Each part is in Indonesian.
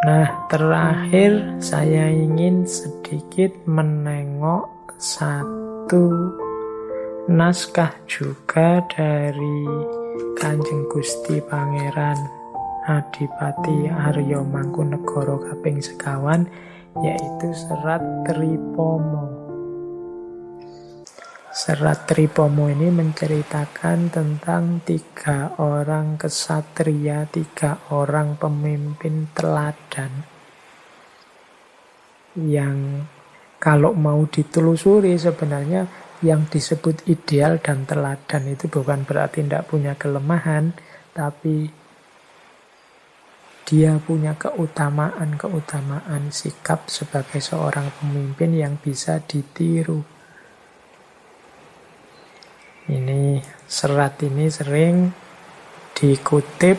Nah, terakhir saya ingin sedikit menengok satu naskah juga dari Kanjeng Gusti Pangeran Adipati Arya Mangkunegara kaping sekawan, yaitu Serat Tripomo. Serat Tripomo ini menceritakan tentang 3 orang kesatria, 3 orang pemimpin teladan yang kalau mau ditelusuri sebenarnya yang disebut ideal dan teladan itu bukan berarti tidak punya kelemahan, tapi dia punya keutamaan sikap sebagai seorang pemimpin yang bisa ditiru. Ini serat ini sering dikutip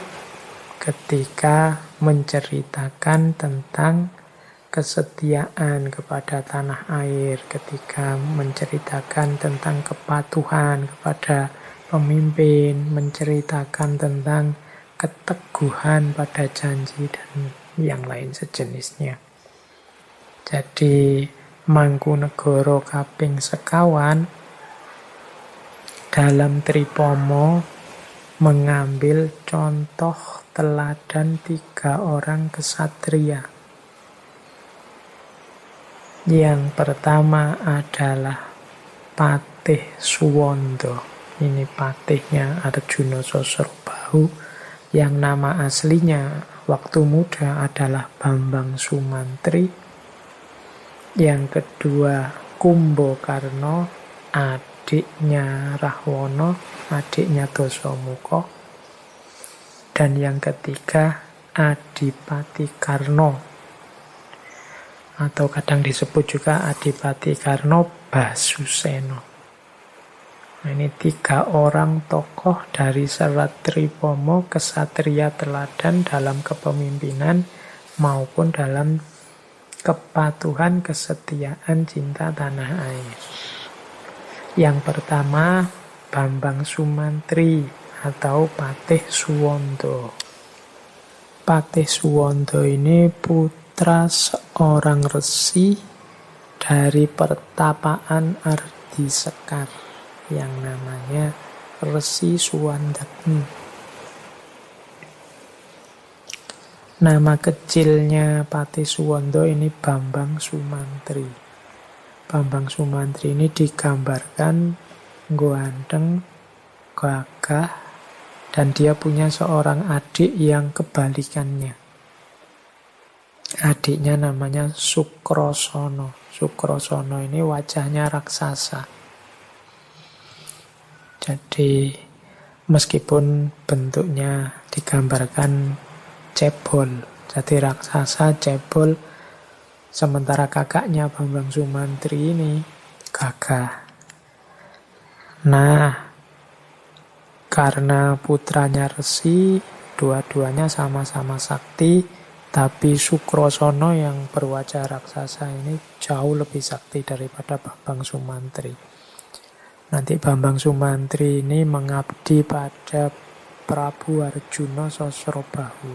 ketika menceritakan tentang kesetiaan kepada tanah air, ketika menceritakan tentang kepatuhan kepada pemimpin, menceritakan tentang keteguhan pada janji dan yang lain sejenisnya. Jadi Mangkunegara kaping sekawan dalam Tripomo mengambil contoh teladan 3 orang kesatria. Yang pertama adalah Patih Suwondo. Ini patihnya Arjuna Sosrobahu, yang nama aslinya waktu muda adalah Bambang Sumantri. Yang kedua Kumbakarna, adiknya Rahwana, adiknya Dasamuka. Dan yang ketiga Adipati Karna, atau kadang disebut juga Adipati Karna Basusena. Nah, ini 3 orang tokoh dari Serat Tripomo, kesatria teladan dalam kepemimpinan maupun dalam kepatuhan, kesetiaan, cinta tanah air. Yang pertama Bambang Sumantri atau Patih Suwondo. Patih Suwondo ini putra seorang resi dari pertapaan Ardi Sekar yang namanya Resi Suwandagni. Nama kecilnya Patih Suwondo ini Bambang Sumantri. Bambang Sumantri ini digambarkan ganteng, gagah, dan dia punya seorang adik yang kebalikannya. Adiknya namanya Sukrosono. Sukrosono ini wajahnya raksasa. Jadi meskipun bentuknya digambarkan cebol, jadi raksasa cebol, sementara kakaknya Bambang Sumantri ini gagah. Nah, karena putranya resi, dua-duanya sama-sama sakti, tapi Sukrosono yang berwajah raksasa ini jauh lebih sakti daripada Bambang Sumantri. Nanti Bambang Sumantri ini mengabdi pada Prabu Arjuna Sosrobahu,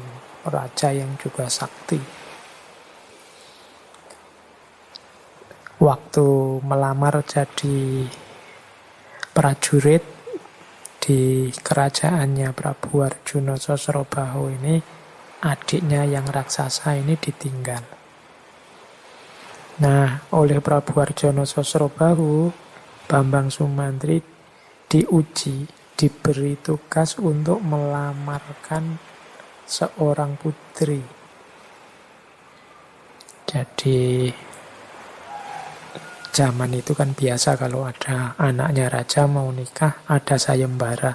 raja yang juga sakti. Waktu melamar jadi prajurit di kerajaannya Prabu Arjuna Sosrobahu ini, adiknya yang raksasa ini ditinggal. Nah, oleh Prabu Arjuna Sosrobahu, Bambang Sumantri diuji, diberi tugas untuk melamarkan seorang putri. Jadi zaman itu kan biasa kalau ada anaknya raja mau nikah, ada sayembara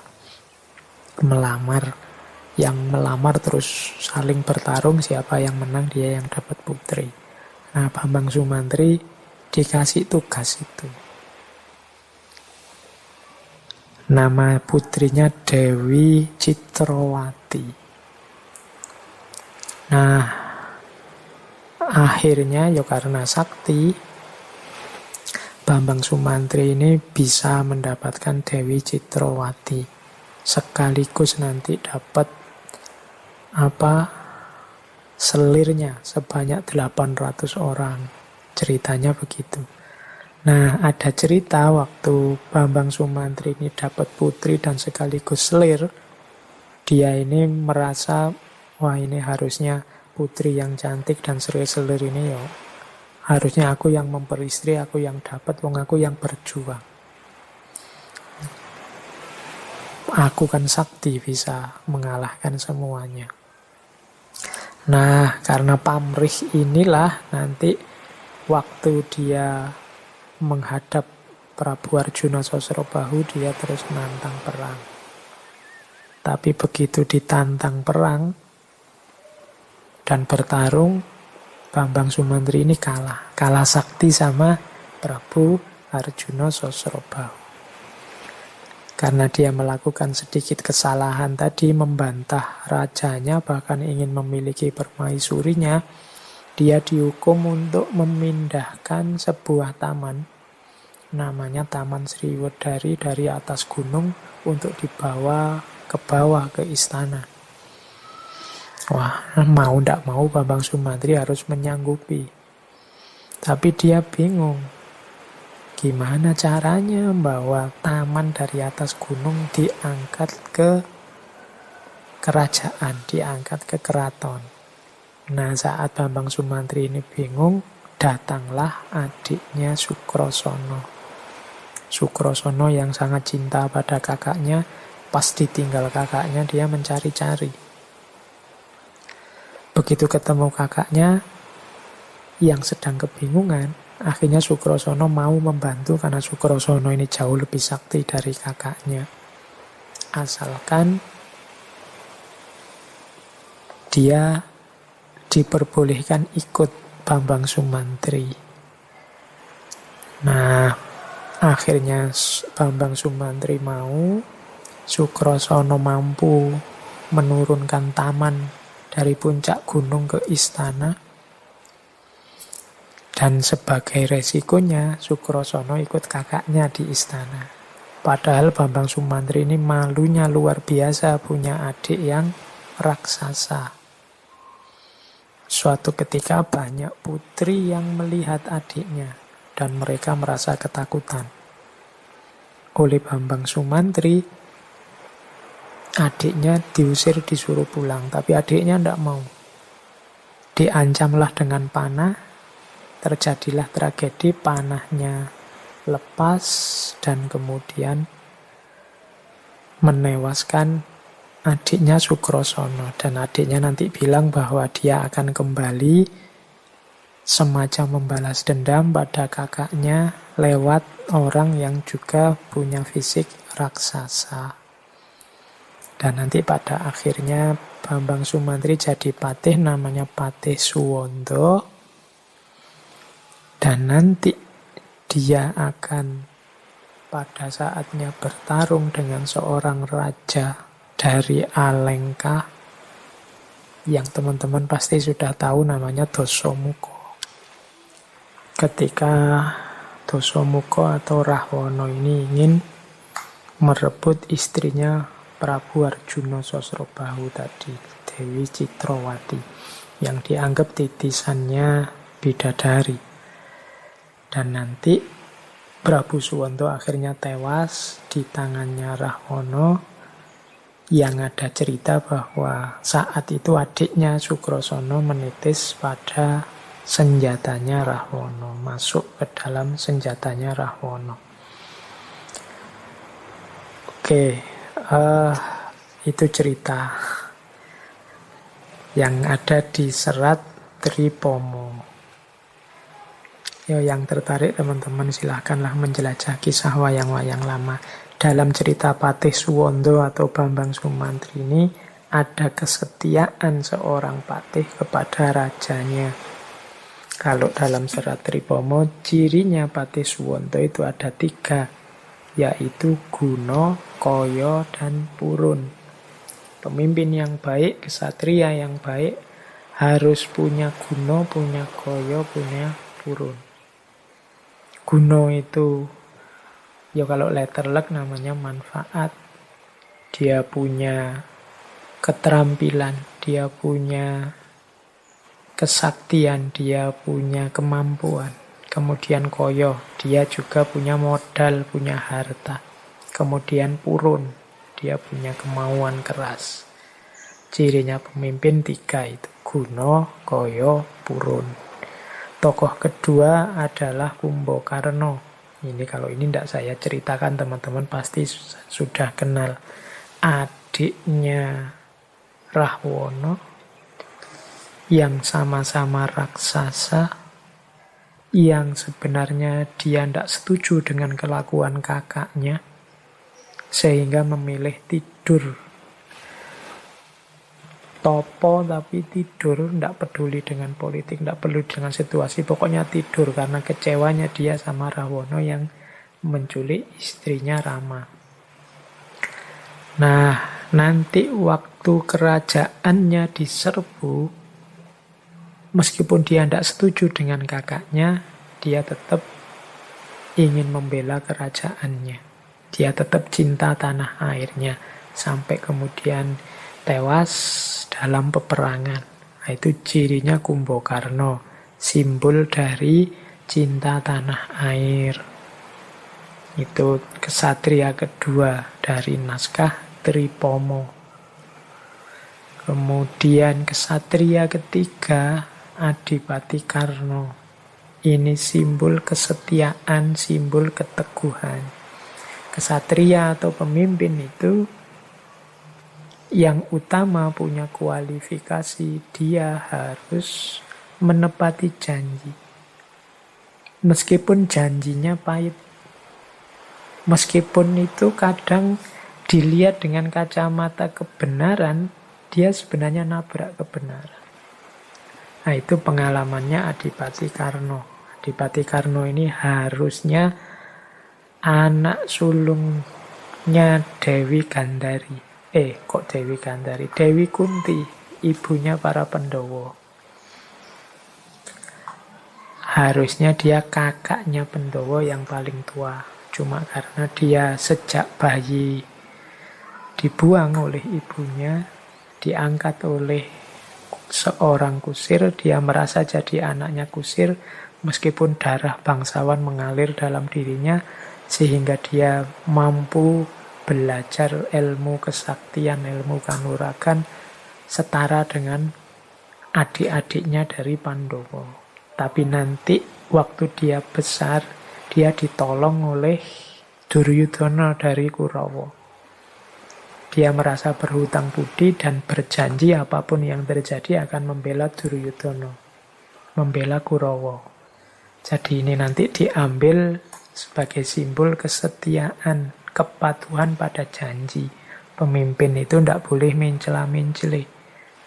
melamar. Yang melamar terus saling bertarung, siapa yang menang dia yang dapat putri. Nah, Bambang Sumantri dikasih tugas itu. Nama putrinya Dewi Citrawati. Nah, akhirnya ya karena sakti, Bambang Sumantri ini bisa mendapatkan Dewi Citrawati. Sekaligus nanti dapat selirnya sebanyak 800 orang. Ceritanya begitu. Nah, ada cerita waktu Bambang Sumantri ini dapat putri dan sekaligus selir, dia ini merasa, wah ini harusnya putri yang cantik dan selir-selir ini ya, harusnya aku yang memperistri, aku yang dapat, wong aku yang berjuang. Aku kan sakti bisa mengalahkan semuanya. Nah, karena pamrih inilah nanti waktu dia menghadap Prabu Arjuna Sosrobahu, dia terus menantang perang. Tapi begitu ditantang perang dan bertarung, Bambang Sumantri ini kalah. Kalah sakti sama Prabu Arjuna Sosrobahu. Karena dia melakukan sedikit kesalahan tadi, membantah rajanya, bahkan ingin memiliki permaisurinya, dia dihukum untuk memindahkan sebuah taman, namanya Taman Sriwedari, dari atas gunung untuk dibawa ke bawah ke istana. Wah, mau ndak mau Bambang Sumantri harus menyanggupi. Tapi dia bingung. Gimana caranya membawa taman dari atas gunung diangkat ke kerajaan, diangkat ke keraton. Nah, saat Bambang Sumantri ini bingung, datanglah adiknya Sukrosono. Sukrosono yang sangat cinta pada kakaknya, pas ditinggal kakaknya dia mencari-cari. Begitu ketemu kakaknya yang sedang kebingungan, akhirnya Sukrosono mau membantu karena Sukrosono ini jauh lebih sakti dari kakaknya. Asalkan dia diperbolehkan ikut Bambang Sumantri. Nah, akhirnya Bambang Sumantri mau, Sukrosono mampu menurunkan taman dari puncak gunung ke istana. Dan sebagai resikonya, Sukrosono ikut kakaknya di istana. Padahal Bambang Sumantri ini malunya luar biasa punya adik yang raksasa. Suatu ketika banyak putri yang melihat adiknya dan mereka merasa ketakutan. Oleh Bambang Sumantri, adiknya diusir, disuruh pulang. Tapi adiknya tidak mau. Diancamlah dengan panah. Terjadilah tragedi, panahnya lepas dan kemudian menewaskan adiknya Sukrosono. Dan adiknya nanti bilang bahwa dia akan kembali semacam membalas dendam pada kakaknya lewat orang yang juga punya fisik raksasa. Dan nanti pada akhirnya Bambang Sumantri jadi patih, namanya Patih Suwondo. Dan nanti dia akan pada saatnya bertarung dengan seorang raja dari Alengka yang teman-teman pasti sudah tahu, namanya Dasamuka. Ketika Dasamuka atau Rahwana ini ingin merebut istrinya Prabu Arjuna Sosrobahu tadi, Dewi Citrawati, yang dianggap titisannya bidadari. Dan nanti Prabu Suwanda akhirnya tewas di tangannya Rahwana, yang ada cerita bahwa saat itu adiknya Sukrosono menitis pada senjatanya Rahwana, masuk ke dalam senjatanya Rahwana. Oke, itu cerita yang ada di serat Tripomo. Ya, yang tertarik teman-teman silahkanlah menjelajah kisah wayang-wayang lama. Dalam cerita Patih Suwondo atau Bambang Sumantri ini ada kesetiaan seorang patih kepada rajanya. Kalau dalam serat Tripomo, cirinya Patih Suwondo itu ada 3, yaitu Guna, Kaya, dan Purun. Pemimpin yang baik, kesatria yang baik harus punya guna, punya kaya, punya purun. Guna itu, ya kalau letter luck namanya manfaat. Dia punya keterampilan, dia punya kesaktian, dia punya kemampuan. Kemudian Koyo, dia juga punya modal, punya harta. Kemudian Purun, dia punya kemauan keras. Cirinya pemimpin 3 itu, Guno, Koyo, Purun. Tokoh kedua adalah Kumbakarna. Ini kalau ini tidak saya ceritakan, teman-teman pasti sudah kenal. Adiknya Rahwana, yang sama-sama raksasa, yang sebenarnya dia tidak setuju dengan kelakuan kakaknya, sehingga memilih tidur. Topo tapi tidur, tidak peduli dengan politik, tidak peduli dengan situasi, pokoknya tidur karena kecewanya dia sama Rahwana yang menculik istrinya Rama. Nah, nanti waktu kerajaannya diserbu, meskipun dia tidak setuju dengan kakaknya, dia tetap ingin membela kerajaannya. Dia tetap cinta tanah airnya, sampai kemudian tewas dalam peperangan. Nah, itu cirinya Kumbakarna, simbol dari cinta tanah air. Itu kesatria kedua dari naskah Tripomo. Kemudian kesatria ketiga Adipati Karna. Ini simbol kesetiaan, simbol keteguhan. Kesatria atau pemimpin itu yang utama punya kualifikasi, dia harus menepati janji. Meskipun janjinya pahit. Meskipun itu kadang dilihat dengan kacamata kebenaran, dia sebenarnya nabrak kebenaran. Nah, itu pengalamannya Adipati Karna. Adipati Karna ini harusnya anak sulungnya Dewi Gandari. Kok Dewi Gandari? Dewi Kunti, ibunya para Pandhawa. Harusnya dia kakaknya Pandhawa yang paling tua. Cuma karena dia sejak bayi dibuang oleh ibunya, diangkat oleh seorang kusir, dia merasa jadi anaknya kusir, meskipun darah bangsawan mengalir dalam dirinya, sehingga dia mampu belajar ilmu kesaktian, ilmu kanuragan, setara dengan adik-adiknya dari Pandhawa. Tapi nanti waktu dia besar, dia ditolong oleh Duryudana dari Kurawa. Dia merasa berhutang budi dan berjanji apapun yang terjadi akan membela Duryudana, membela Kurawa. Jadi ini nanti diambil sebagai simbol kesetiaan, kepatuhan pada janji. Pemimpin itu tidak boleh mencela-mencela.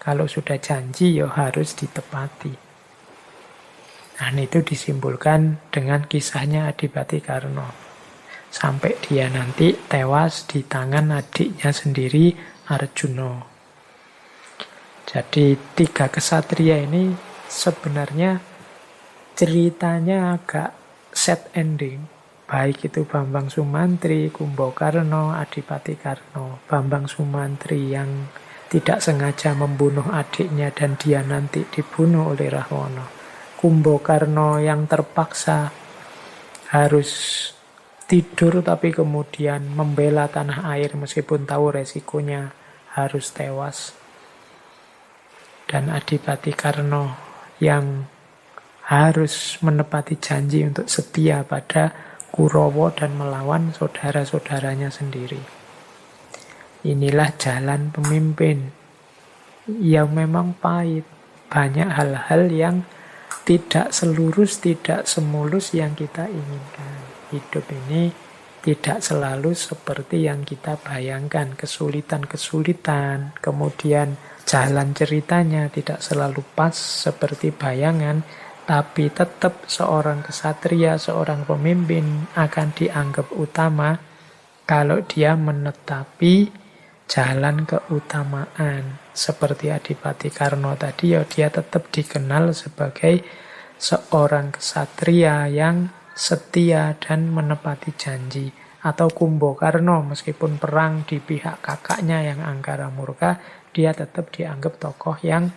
Kalau sudah janji, ya harus ditepati. Nah, itu disimbolkan dengan kisahnya Adipati Karna. Sampai dia nanti tewas di tangan adiknya sendiri, Arjuna. Jadi 3 kesatria ini sebenarnya ceritanya agak sad ending. Baik itu Bambang Sumantri, Kumbakarna, Adipati Karna. Bambang Sumantri yang tidak sengaja membunuh adiknya dan dia nanti dibunuh oleh Rahwana. Kumbakarna yang terpaksa harus tidur tapi kemudian membela tanah air meskipun tahu resikonya harus tewas. Dan Adipati Karna yang harus menepati janji untuk setia pada Kurawa dan melawan saudara-saudaranya sendiri. Inilah jalan pemimpin yang memang pahit. Banyak hal-hal yang tidak selurus, tidak semulus yang kita inginkan. Hidup ini tidak selalu seperti yang kita bayangkan. Kesulitan-kesulitan, kemudian jalan ceritanya tidak selalu pas seperti bayangan, tapi tetap seorang kesatria, seorang pemimpin akan dianggap utama kalau dia menetapi jalan keutamaan. Seperti Adipati Karna tadi, ya dia tetap dikenal sebagai seorang kesatria yang setia dan menepati janji. Atau Kumbakarna, meskipun perang di pihak kakaknya yang angkara murka, dia tetap dianggap tokoh yang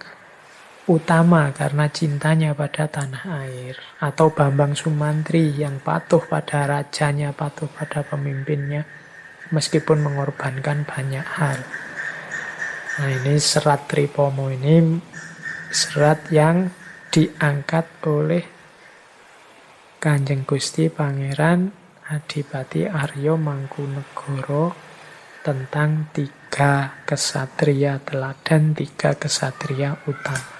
utama karena cintanya pada tanah air. Atau Bambang Sumantri yang patuh pada rajanya, patuh pada pemimpinnya, meskipun mengorbankan banyak hal. Nah, ini serat Tripomo ini serat yang diangkat oleh Kanjeng Gusti Pangeran Adipati Aryo Mangkunegoro tentang 3 kesatria teladan, 3 kesatria utama.